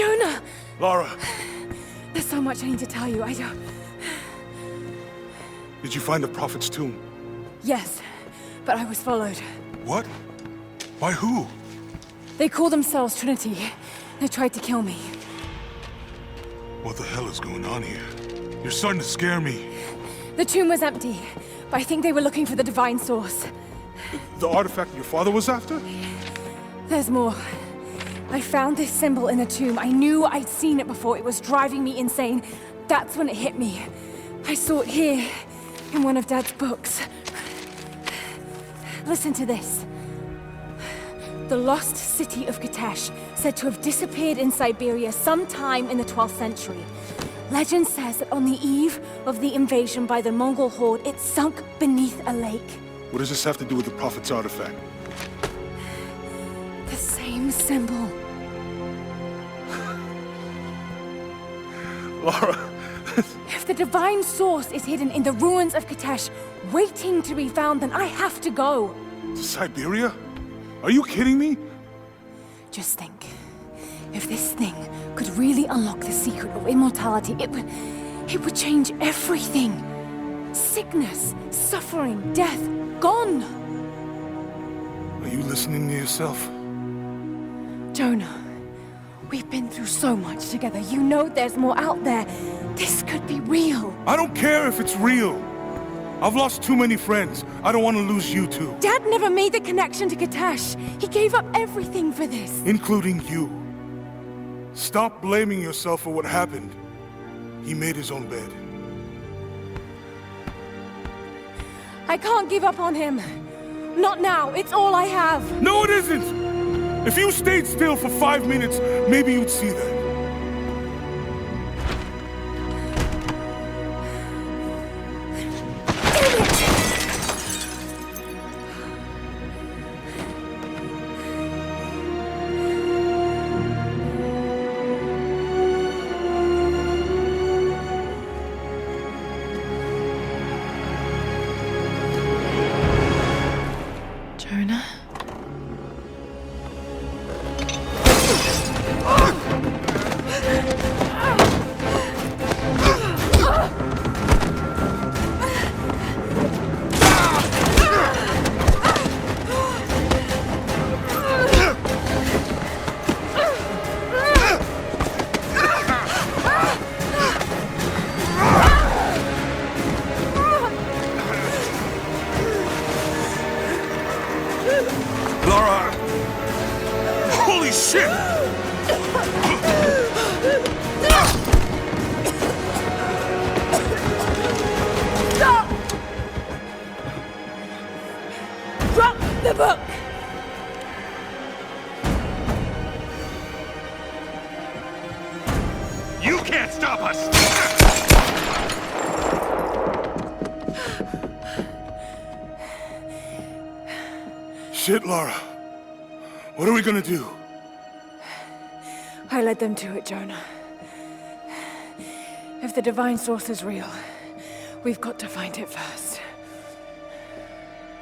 Jonah! Lara, There's so much I need to tell you. did you find the Prophet's tomb? Yes, but I was followed. What? By who? They call themselves Trinity. They tried to kill me. What the hell is going on here? You're starting to scare me. The tomb was empty, but I think they were looking for the divine source. The artifact your father was after? There's more. I found this symbol in the tomb. I knew I'd seen it before. It was driving me insane. That's when it hit me. I saw it here, in one of Dad's books. Listen to this. The lost city of Katesh, said to have disappeared in Siberia sometime in the 12th century. Legend says that on the eve of the invasion by the Mongol horde, it sunk beneath a lake. What does this have to do with the Prophet's artifact? The same symbol. Lara... If the divine source is hidden in the ruins of Katesh, waiting to be found, then I have to go. To Siberia? Are you kidding me? Just think. If this thing could really unlock the secret of immortality, it would change everything. Sickness, suffering, death, gone. Are you listening to yourself? Jonah, we've been through so much together. You know there's more out there. This could be real. I don't care if it's real. I've lost too many friends. I don't want to lose you too. Dad never made the connection to Katesh. He gave up everything for this. Including you. Stop blaming yourself for what happened. He made his own bed. I can't give up on him. Not now. It's all I have. No, it isn't! If you stayed still for 5 minutes, maybe you'd see that. Jonah? Lara! Holy shit! Stop! Drop the book! You can't stop us! Shit, Lara. What are we gonna do? I led them to it, Jonah. If the divine source is real, we've got to find it first.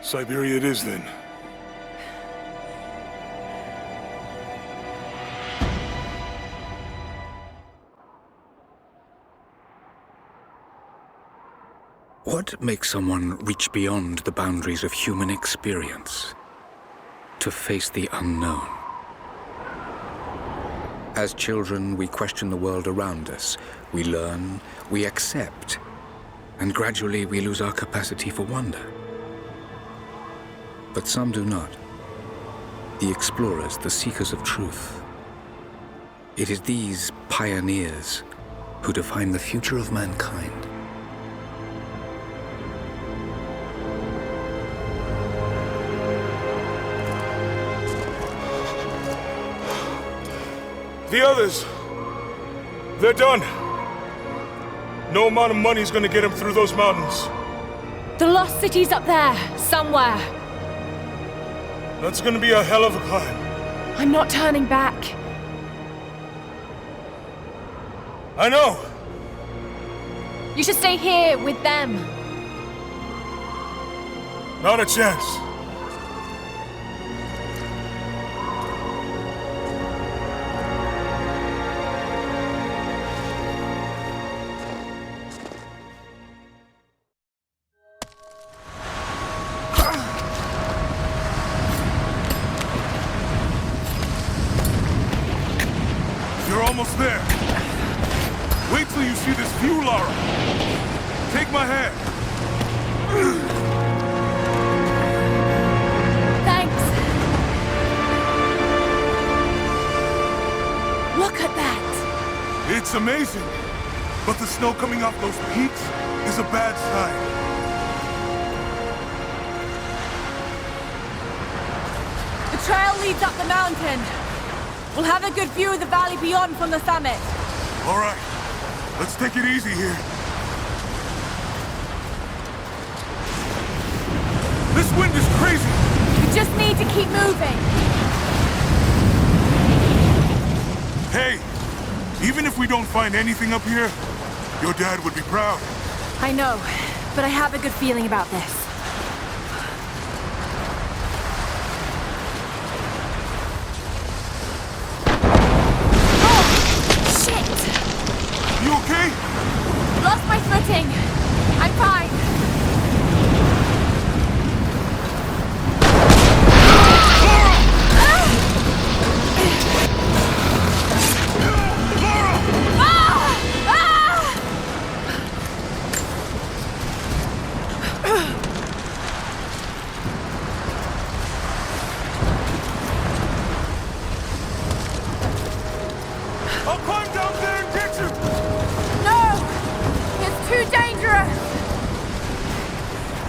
Siberia it is, then. What makes someone reach beyond the boundaries of human experience to face the unknown? As children, we question the world around us. We learn, we accept, and gradually we lose our capacity for wonder. But some do not. The explorers, the seekers of truth. It is these pioneers who define the future of mankind. The others, they're done. No amount of money's gonna get them through those mountains. The lost city's up there, somewhere. That's gonna be a hell of a climb. I'm not turning back. I know. You should stay here with them. Not a chance. you this view, Lara. Take my hand. Thanks. Look at that. It's amazing. But the snow coming off those peaks is a bad sign. The trail leads up the mountain. We'll have a good view of the valley beyond from the summit. All right. Let's take it easy here. This wind is crazy. We just need to keep moving. Hey, even if we don't find anything up here, your dad would be proud. I know, but I have a good feeling about this. Oh, shit! You okay? Lost my footing. I'm fine. I'll climb down there and get you! No! It's too dangerous!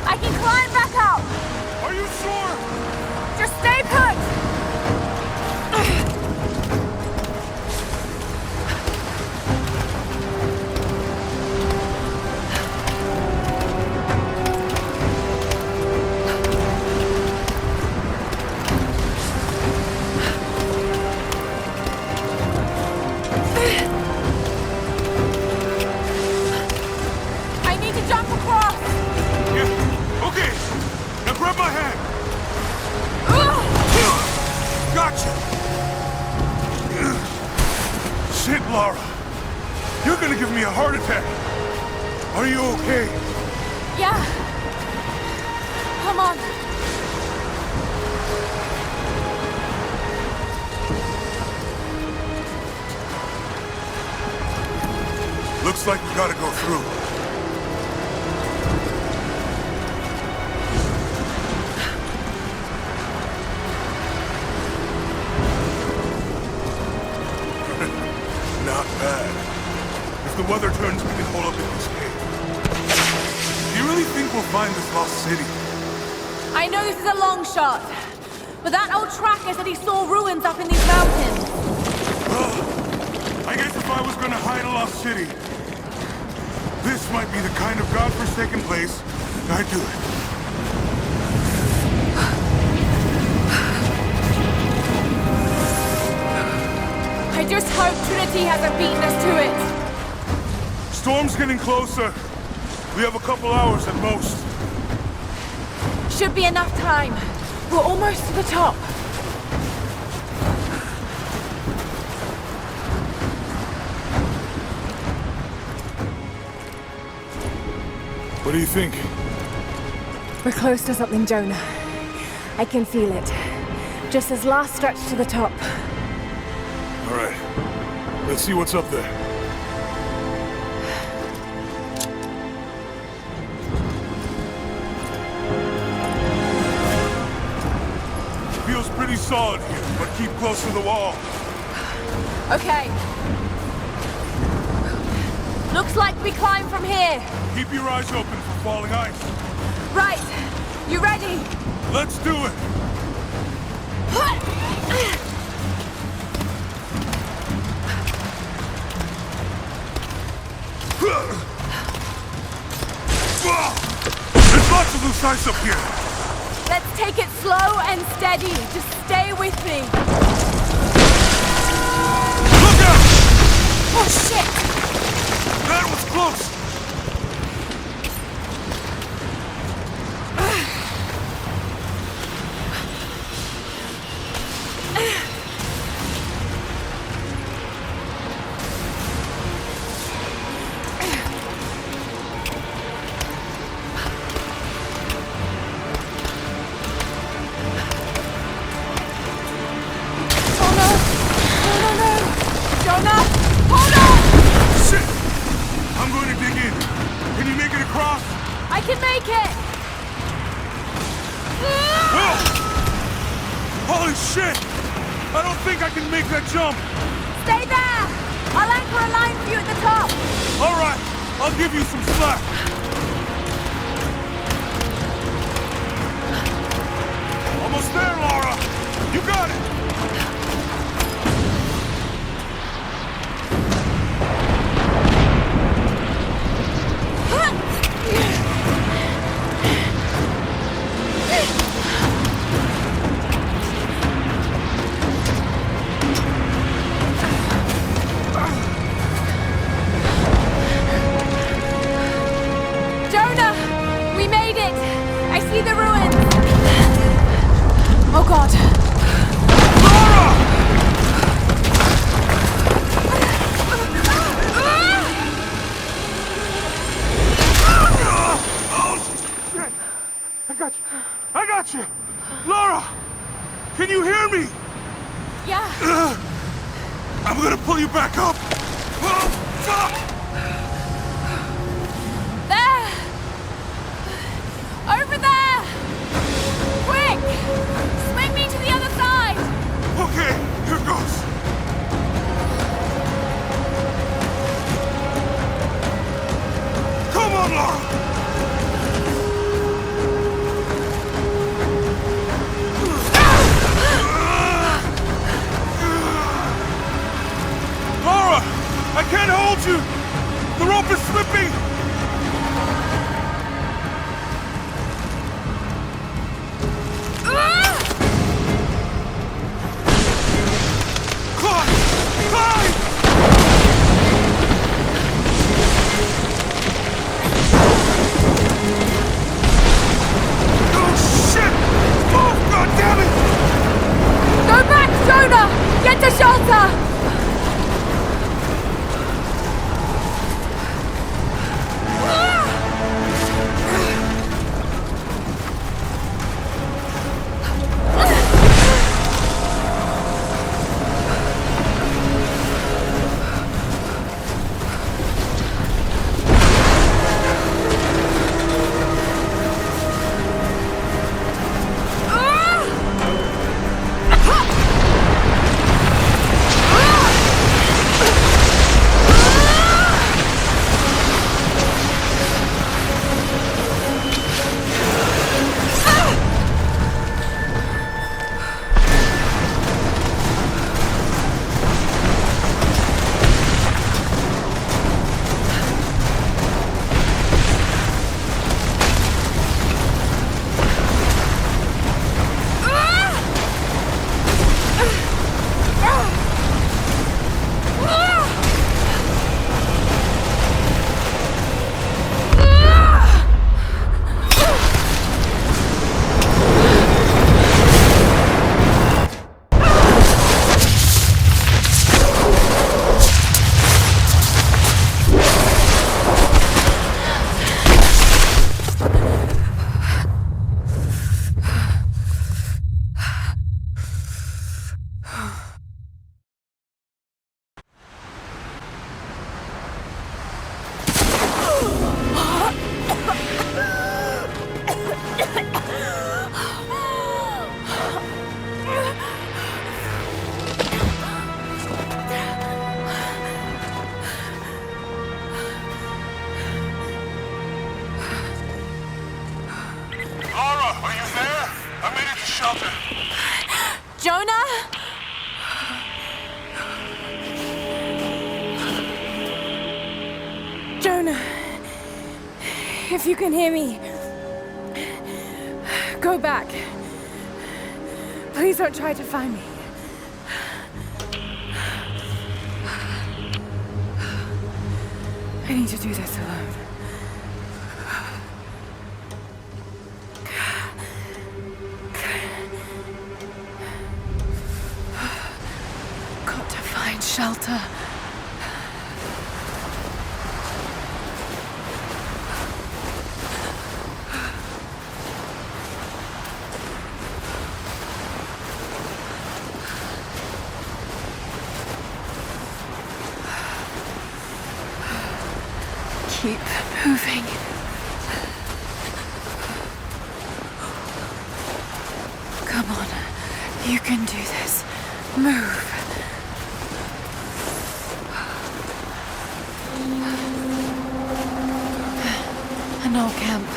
I can climb back up! Are you sure? Just stay put! I need to jump across! Yeah. Okay. Now grab my hand. Gotcha. Shit, Lara. You're gonna give me a heart attack. Are you okay? Yeah. Come on. Looks like we gotta go through. Not bad. If the weather turns, we can hold up in this cave. Do you really think we'll find this lost city? I know this is a long shot, but that old tracker said he saw ruins up in these mountains. I guess if I was gonna hide a lost city, this might be the kind of godforsaken place I'd do it. I just hope Trinity hasn't beaten us to it. Storm's getting closer. We have a couple hours at most. Should be enough time. We're almost to the top. What do you think? We're close to something, Jonah. I can feel it. Just this last stretch to the top. All right. Let's see what's up there. Feels pretty solid here, but keep close to the wall. Okay. Looks like we climb from here. Keep your eyes open for falling ice. Right. You ready? Let's do it! There's lots of loose ice up here. Let's take it slow and steady. Just stay with me. Look out! Oh, shit! That was close! Oh no! No, no, no! Jonah! Hold on! in. Can you make it across? I can make it! Will! Holy shit! I don't think I can make that jump. Stay there! I'll anchor a line for you at the top. All right, I'll give you some slack. Almost there, Laura. You got it. Jonah! We made it! I see the ruins! Oh god! Laura! Oh, shit! I got you! Laura! Can you hear me? Yeah! I'm gonna pull you back up! Oh, fuck! There! Over there! Quick! Swing me to the other side! Okay, here goes. Come on, Laura! Laura! I can't hold you! The rope is slipping! Climb! Climb! Oh, shit! Move, goddammit! Go back, Jonah! Get to shelter! shelter. Jonah? Jonah, if you can hear me, go back. Please don't try to find me. I need to do this alone. Got to find shelter. Keep moving. Come on. You can do this. Move. An old camp.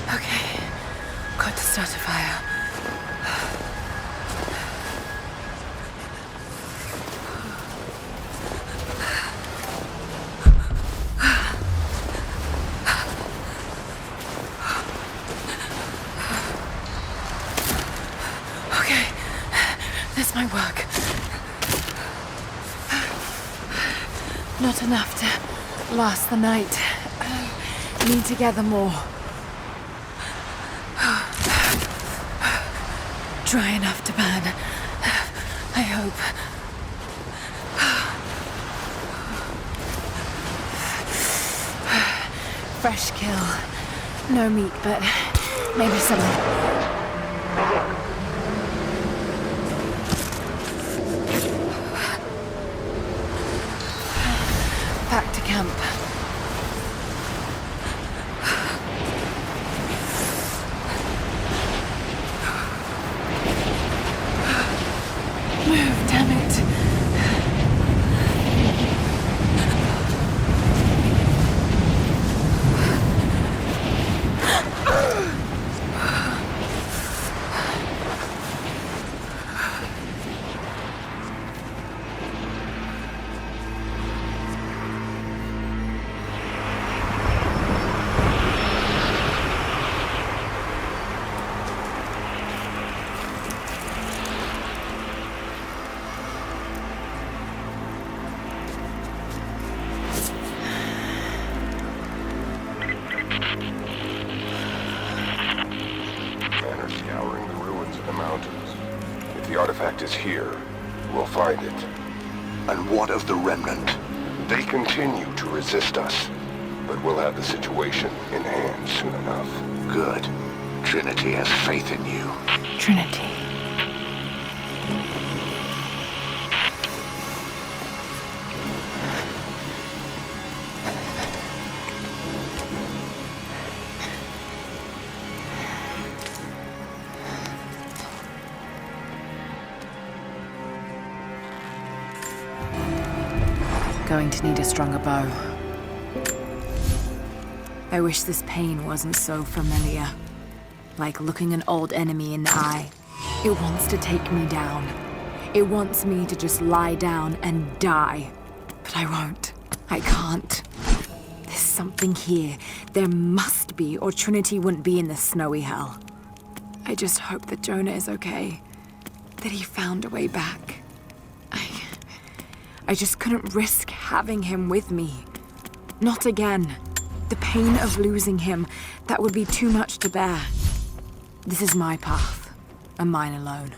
Okay. Got to start a fire. Okay, that's my work. Not enough to last the night. Need to gather more. Dry enough to burn. I hope. Fresh kill. No meat, but maybe something. Back to camp. Move, damn it. Scouring the ruins of the mountains. If the artifact is here, we'll find it. And what of the remnant? They continue to resist us, but we'll have the situation in hand soon enough. Good. Trinity has faith in you. Trinity. Going to need a stronger bow. I wish this pain wasn't so familiar. Like looking an old enemy in the eye. It wants to take me down. It wants me to just lie down and die. But I won't. I can't. There's something here. There must be, or Trinity wouldn't be in this snowy hell. I just hope that Jonah is okay. That he found a way back. I just couldn't risk having him with me. Not again. The pain of losing him, that would be too much to bear. This is my path, and mine alone.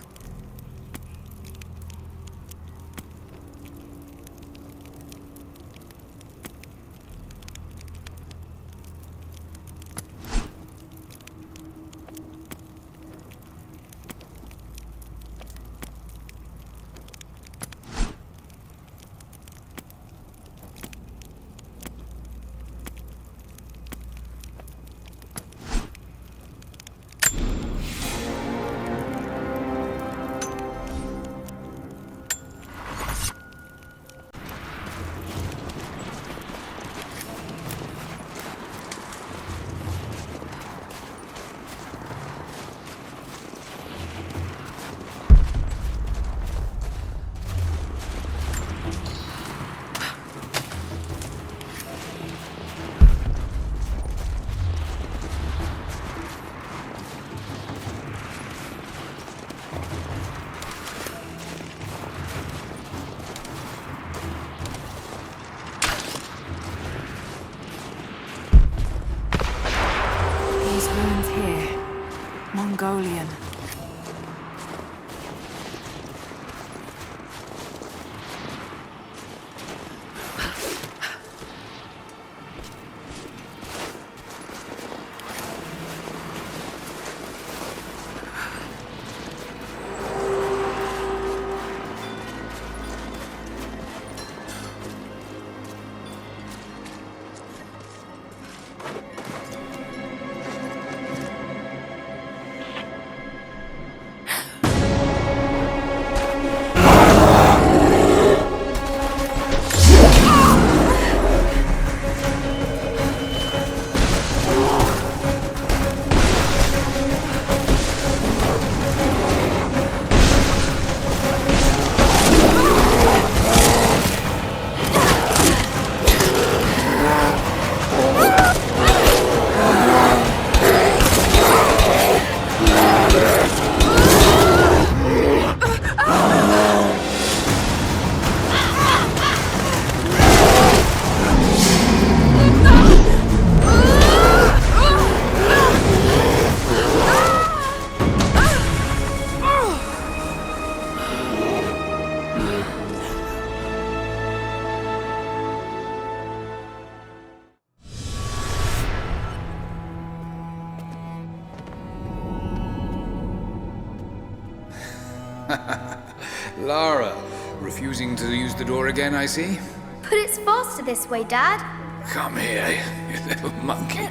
Lara, refusing to use the door again, I see? But it's faster this way, Dad. Come here, you little monkey.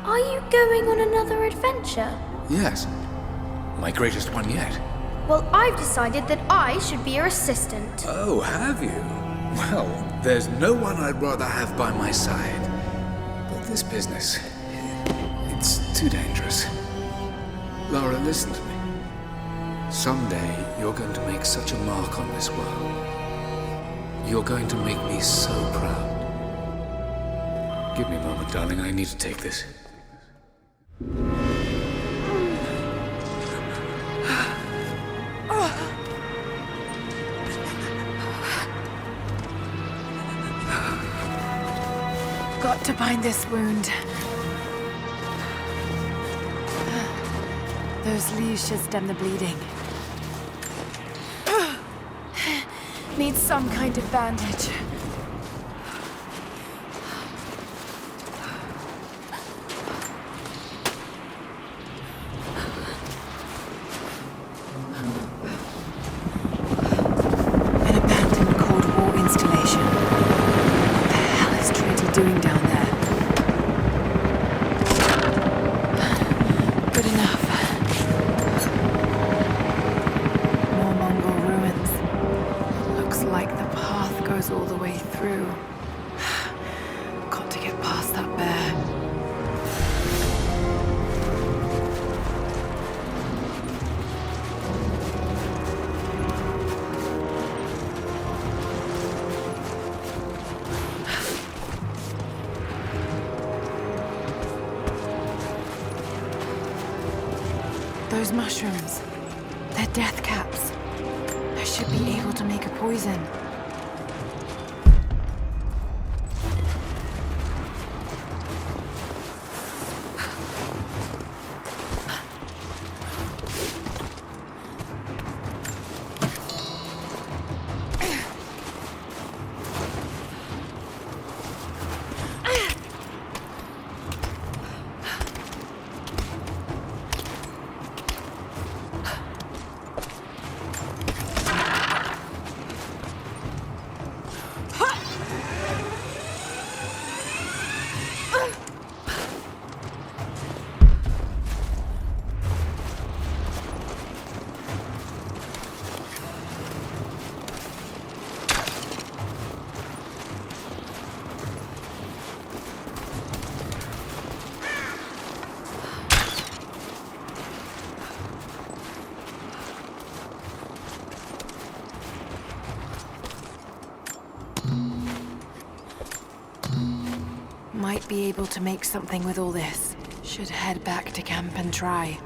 Are you going on another adventure? Yes, my greatest one yet. Well, I've decided that I should be your assistant. Oh, have you? Well, there's no one I'd rather have by my side. But this business, it's too dangerous. Lara, listen to me. Someday, you're going to make such a mark on this world. You're going to make me so proud. Give me a moment, darling. I need to take this. Got to bind this wound. Those leaves should stem the bleeding. Need some kind of bandage. An abandoned Cold War installation. What the hell is Trinity doing down there? Good enough. More Mongol ruins. Looks like the path goes all the way through. Got to get past that bear. Those mushrooms, they're death caps. I should be able to make a poison. Might be able to make something with all this. Should head back to camp and try.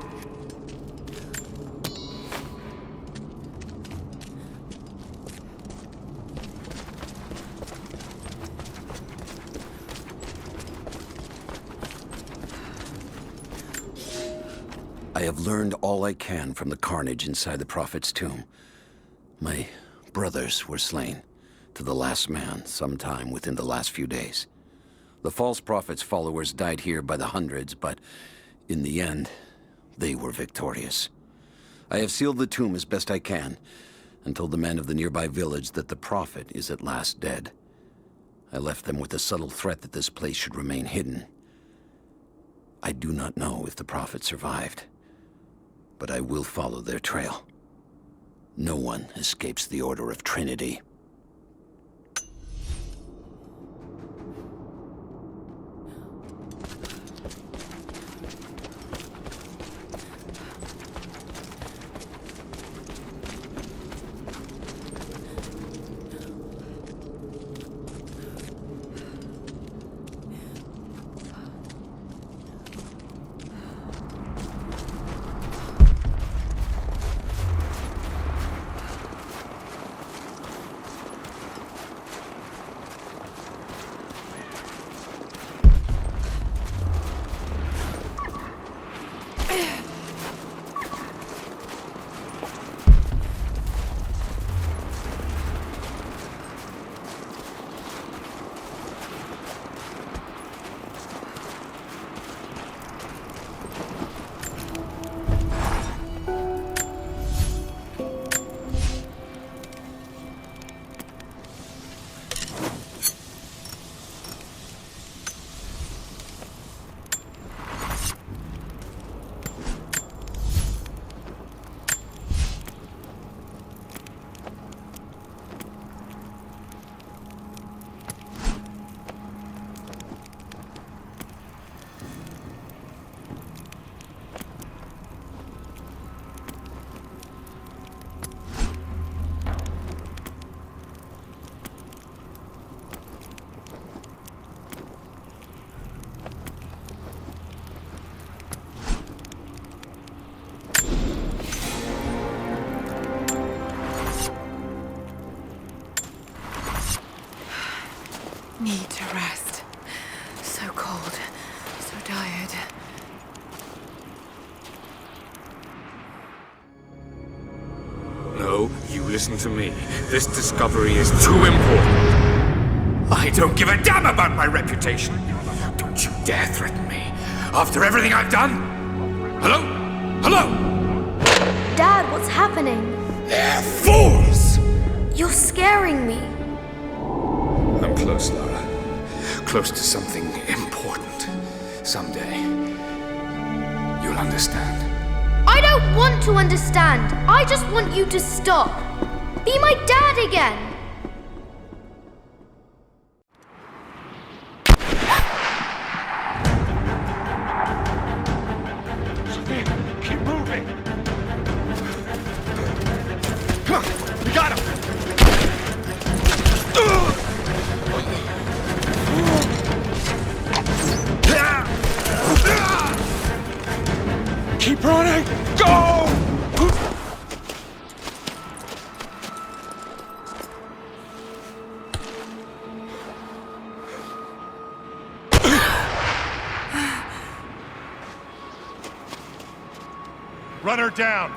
I have learned all I can from the carnage inside the Prophet's tomb. My brothers were slain, to the last man, sometime within the last few days. The false prophet's followers died here by the hundreds, but in the end, they were victorious. I have sealed the tomb as best I can, and told the men of the nearby village that the prophet is at last dead. I left them with the subtle threat that this place should remain hidden. I do not know if the prophet survived, but I will follow their trail. No one escapes the Order of Trinity. No, you listen to me. This discovery is too important. I don't give a damn about my reputation. Don't you dare threaten me. After everything I've done? Hello? Hello? Dad, what's happening? They're fools! You're scaring me. I'm close, Lara. Close to something important. Someday, you'll understand. I don't want to understand. I just want you to stop. Be my dad again. Keep moving! We got him! Keep running! Go! Run her down!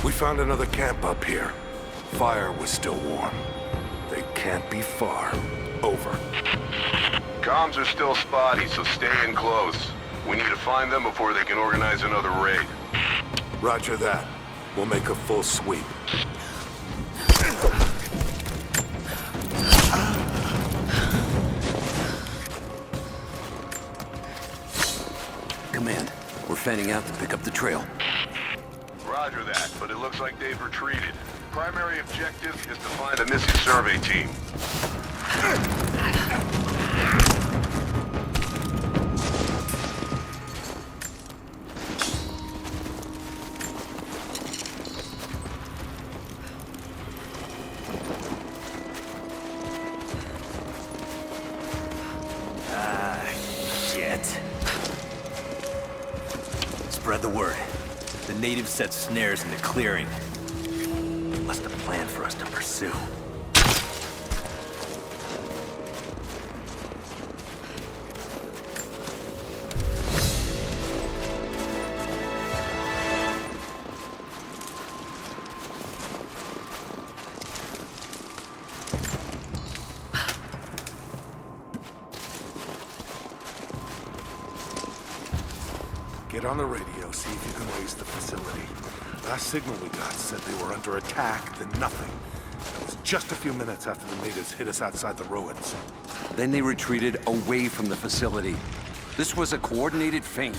We found another camp up here. Fire was still warm. They can't be far. Over. Comms are still spotty, so stay in close. We need to find them before they can organize another raid. Roger that. We'll make a full sweep. Command, we're fanning out to pick up the trail. Roger that, but it looks like they've retreated. Primary objective is to find a missing survey team. Shit. Spread the word. The natives set snares in the clearing. Must have planned for us to pursue. Get on the radio, see if you can raise the facility. Last signal we got said they were under attack, then nothing. That was just a few minutes after the natives hit us outside the ruins. Then they retreated away from the facility. This was a coordinated feint.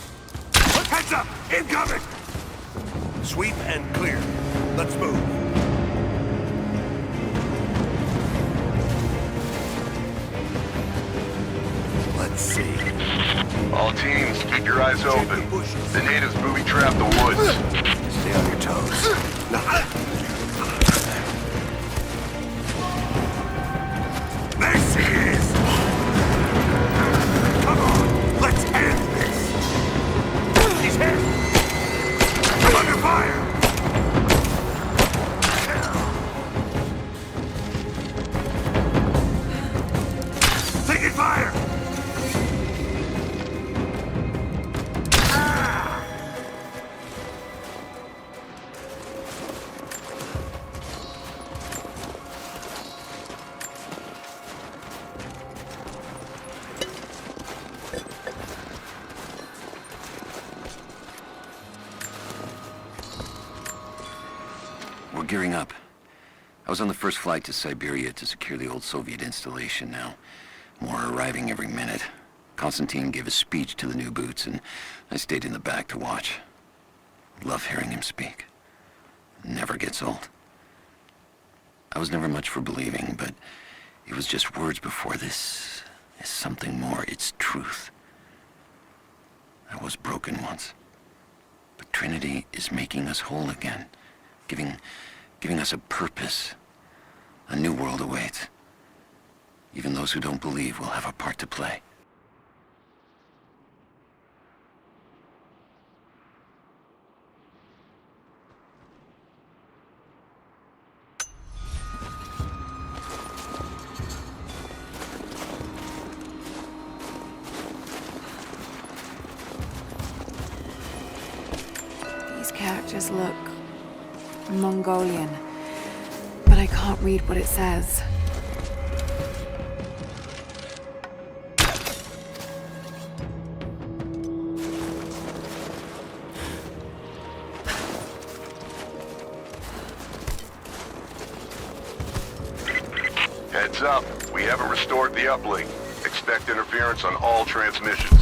Heads up! Incoming! Sweep and clear. Let's move. Let's see. All teams, keep your eyes open. The natives booby-trapped the woods. Stay on your toes. There she is! Come on, let's end this! He's hit! I'm under fire! Taking fire! We're gearing up. I was on the first flight to Siberia to secure the old Soviet installation now. More are arriving every minute. Konstantin gave a speech to the new boots, and I stayed in the back to watch. Love hearing him speak. Never gets old. I was never much for believing, but it was just words before. This is something more. It's truth. I was broken once. But Trinity is making us whole again. Giving us a purpose. A new world awaits. Even those who don't believe will have a part to play. These characters look Mongolian, but I can't read what it says. Heads up, we haven't restored the uplink. Expect interference on all transmissions.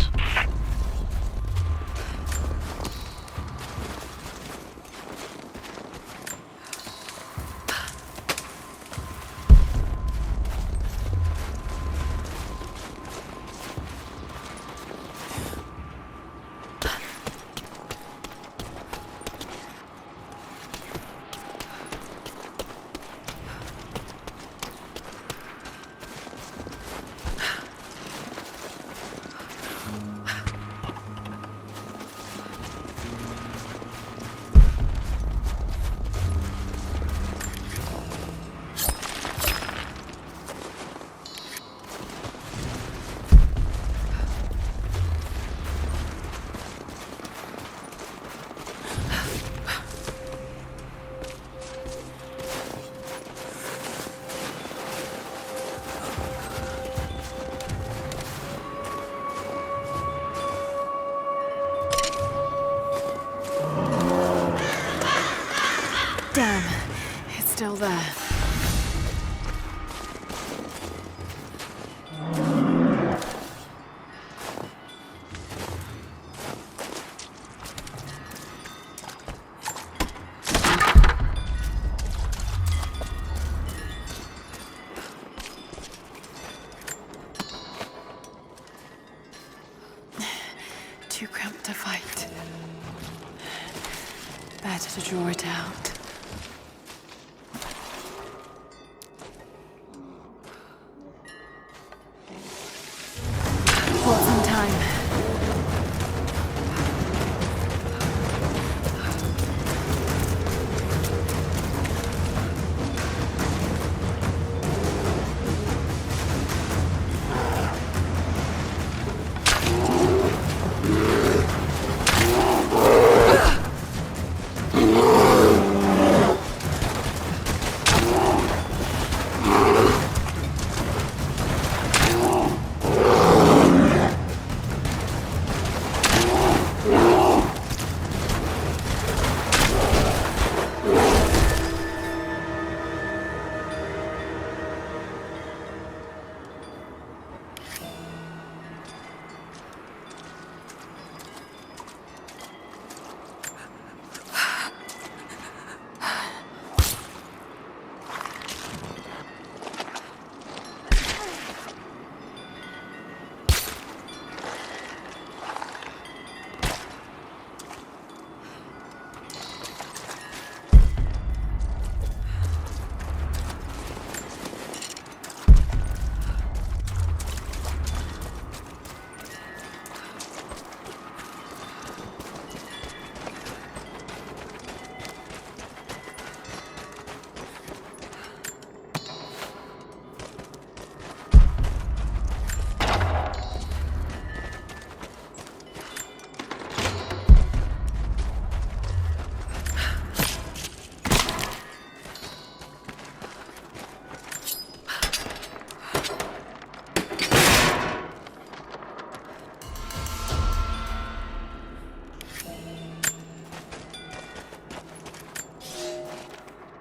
Damn, it's still there. Too cramped to fight. Better to draw it out. Bought some time.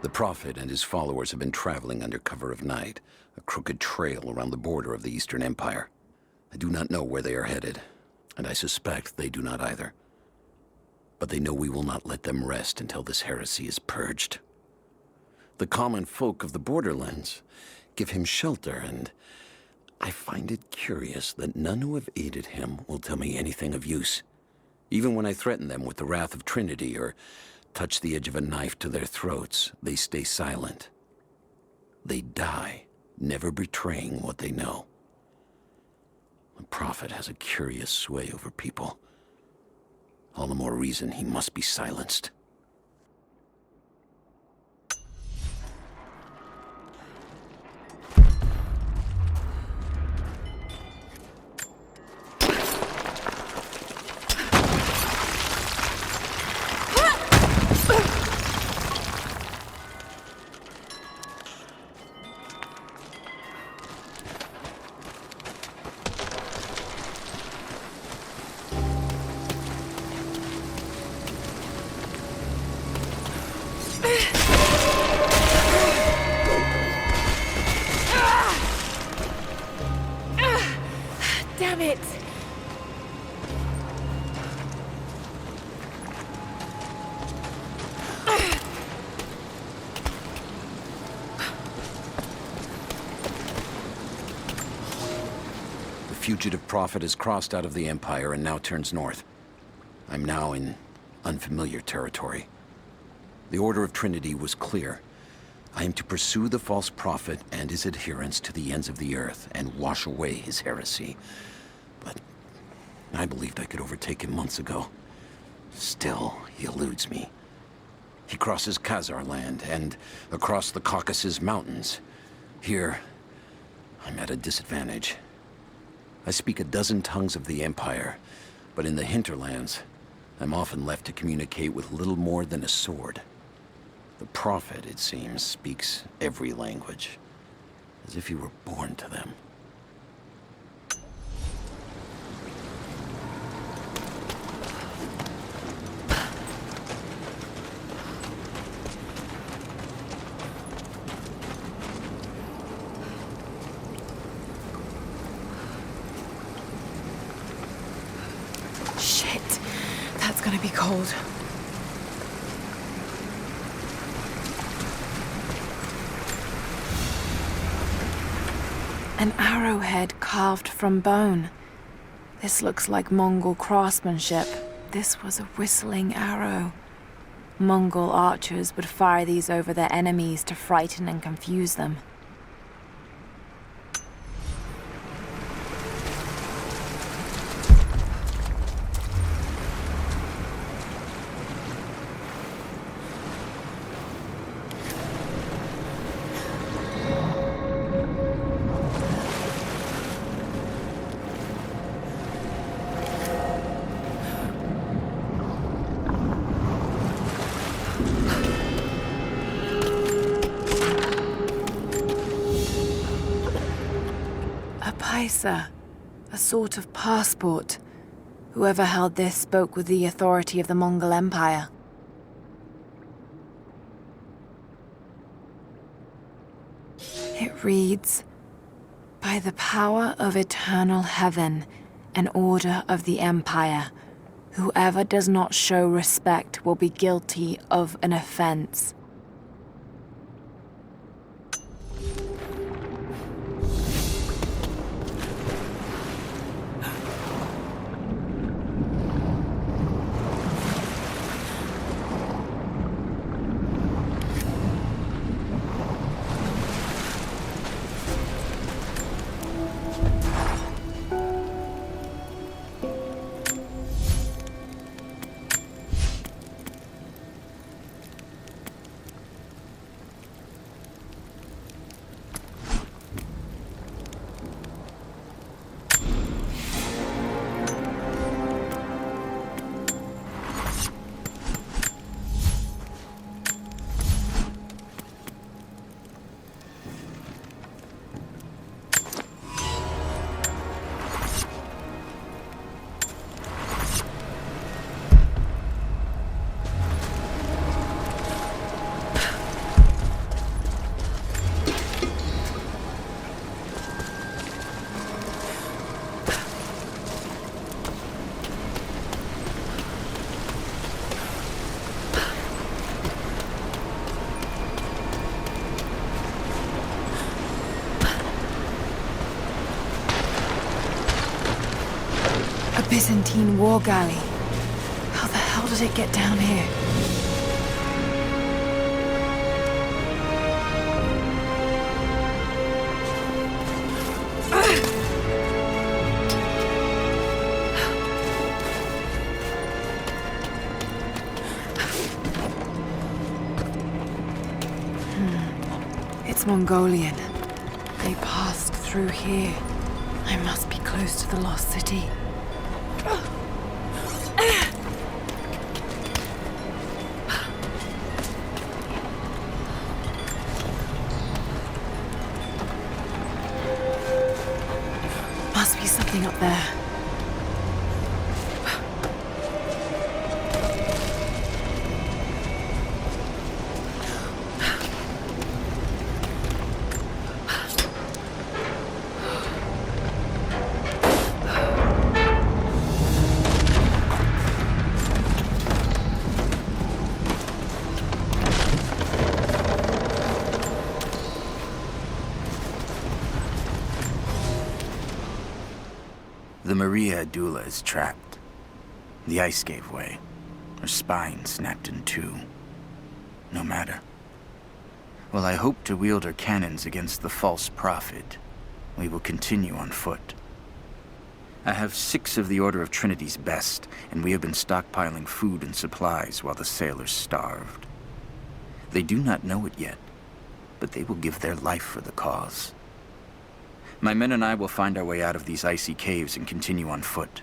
The Prophet and his followers have been traveling under cover of night, a crooked trail around the border of the Eastern Empire. I do not know where they are headed, and I suspect they do not either. But they know we will not let them rest until this heresy is purged. The common folk of the borderlands give him shelter, and I find it curious that none who have aided him will tell me anything of use. Even when I threaten them with the wrath of Trinity or touch the edge of a knife to their throats, they stay silent. They die, never betraying what they know. The Prophet has a curious sway over people. All the more reason he must be silenced. Damn it! The fugitive prophet has crossed out of the Empire and now turns north. I'm now in unfamiliar territory. The order of Trinity was clear. I am to pursue the false prophet and his adherents to the ends of the earth and wash away his heresy. But I believed I could overtake him months ago. Still, he eludes me. He crosses Khazar land and across the Caucasus Mountains. Here, I'm at a disadvantage. I speak a dozen tongues of the Empire, but in the hinterlands, I'm often left to communicate with little more than a sword. The Prophet, it seems, speaks every language, as if he were born to them. Shit, that's gonna be cold. An arrowhead carved from bone. This looks like Mongol craftsmanship. This was a whistling arrow. Mongol archers would fire these over their enemies to frighten and confuse them. A sort of passport. Whoever held this spoke with the authority of the Mongol Empire. It reads, "By the power of eternal heaven, an order of the Empire, whoever does not show respect will be guilty of an offense." Byzantine war galley. How the hell did it get down here? It's Mongolian. They passed through here. I must be close to the lost city. Must be something up there. The Maria Adula is trapped. The ice gave way. Her spine snapped in two. No matter. While I hope to wield her cannons against the false prophet, we will continue on foot. I have 6 of the Order of Trinity's best, and we have been stockpiling food and supplies while the sailors starved. They do not know it yet, but they will give their life for the cause. My men and I will find our way out of these icy caves and continue on foot.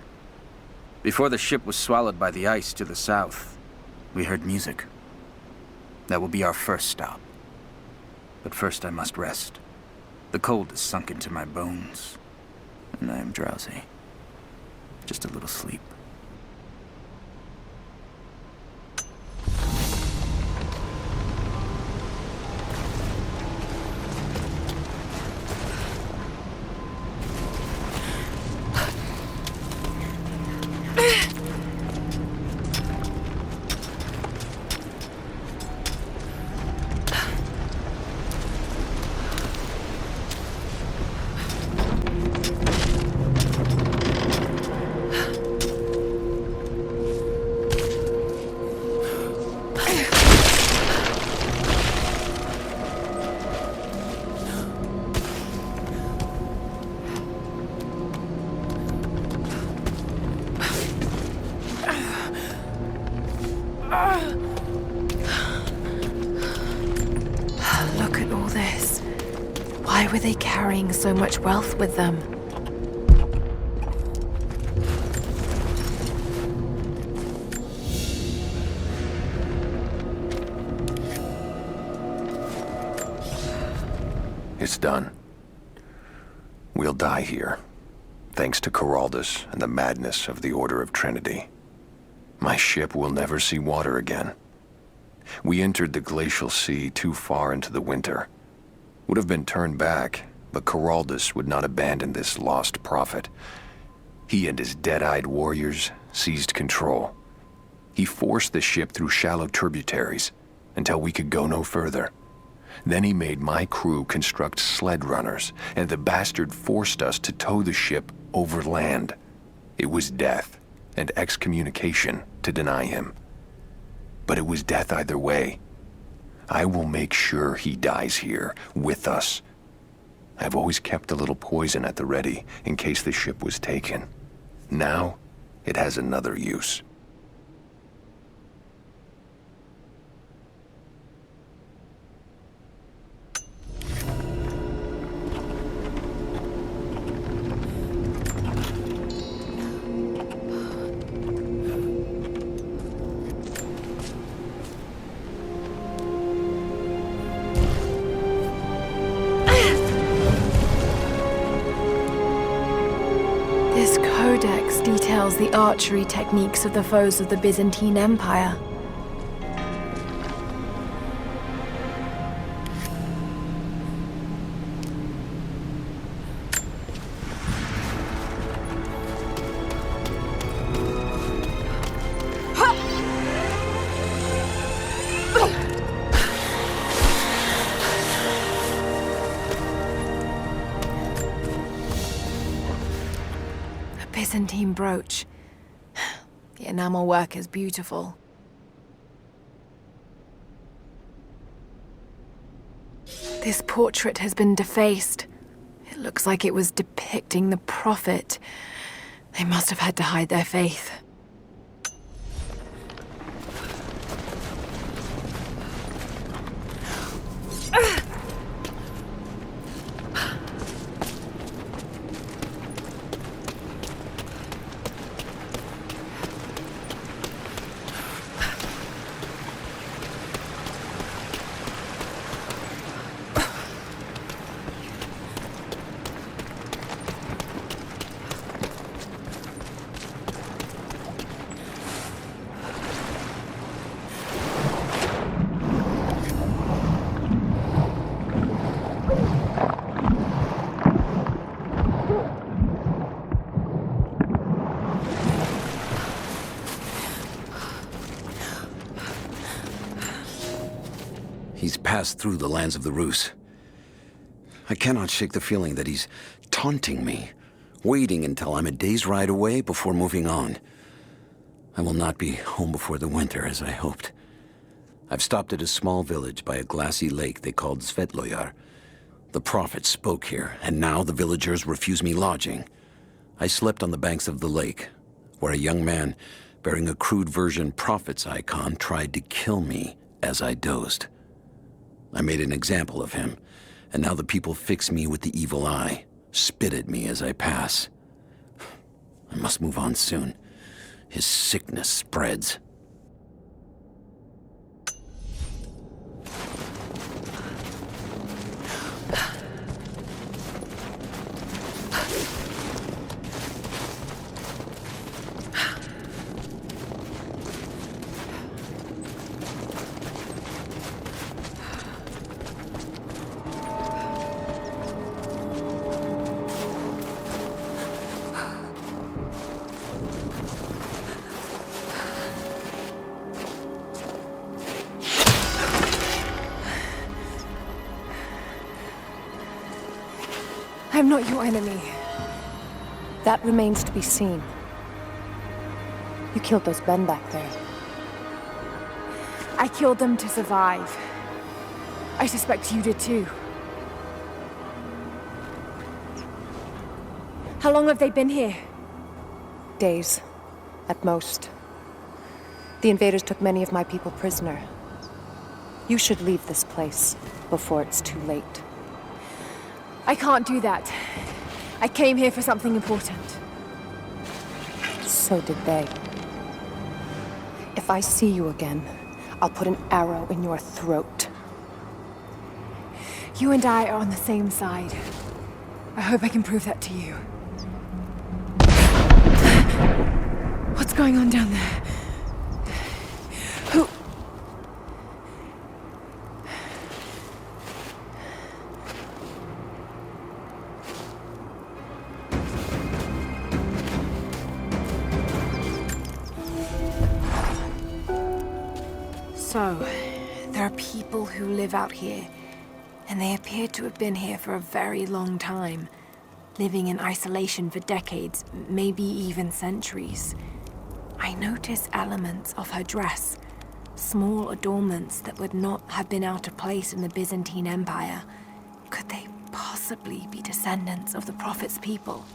Before the ship was swallowed by the ice to the south, we heard music. That will be our first stop. But first I must rest. The cold has sunk into my bones, and I am drowsy. Just a little sleep. Look at all this. Why were they carrying so much wealth with them? It's done. We'll die here, thanks to Coraldus and the madness of the Order of Trinity. My ship will never see water again. We entered the glacial sea too far into the winter. Would have been turned back, but Coraldus would not abandon this lost prophet. He and his dead-eyed warriors seized control. He forced the ship through shallow tributaries until we could go no further. Then he made my crew construct sled runners, and the bastard forced us to tow the ship over land. It was death and excommunication to deny him. But it was death either way. I will make sure he dies here, with us. I've always kept a little poison at the ready, in case the ship was taken. Now, it has another use. This codex details the archery techniques of the foes of the Byzantine Empire. Byzantine brooch. The enamel work is beautiful. This portrait has been defaced. It looks like it was depicting the Prophet. They must have had to hide their faith. He's passed through the lands of the Rus. I cannot shake the feeling that he's taunting me, waiting until I'm a day's ride away before moving on. I will not be home before the winter, as I hoped. I've stopped at a small village by a glassy lake they called Svetloyar. The Prophet spoke here, and now the villagers refuse me lodging. I slept on the banks of the lake, where a young man bearing a crude version Prophet's icon tried to kill me as I dozed. I made an example of him, and now the people fix me with the evil eye, spit at me as I pass. I must move on soon. His sickness spreads. I'm not your enemy. That remains to be seen. You killed those men back there. I killed them to survive. I suspect you did too. How long have they been here? Days, at most. The invaders took many of my people prisoner. You should leave this place before it's too late. I can't do that. I came here for something important. So did they. If I see you again, I'll put an arrow in your throat. You and I are on the same side. I hope I can prove that to you. What's going on down there? Who... So, there are people who live out here, and they appear to have been here for a very long time, living in isolation for decades, maybe even centuries. I notice elements of her dress, small adornments that would not have been out of place in the Byzantine Empire. Could they possibly be descendants of the Prophet's people?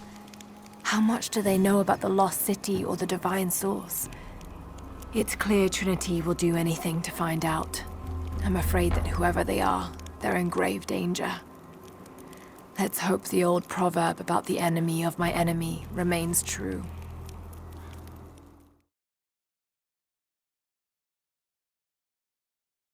How much do they know about the lost city or the divine source? It's clear Trinity will do anything to find out. I'm afraid that whoever they are, they're in grave danger. Let's hope the old proverb about the enemy of my enemy remains true.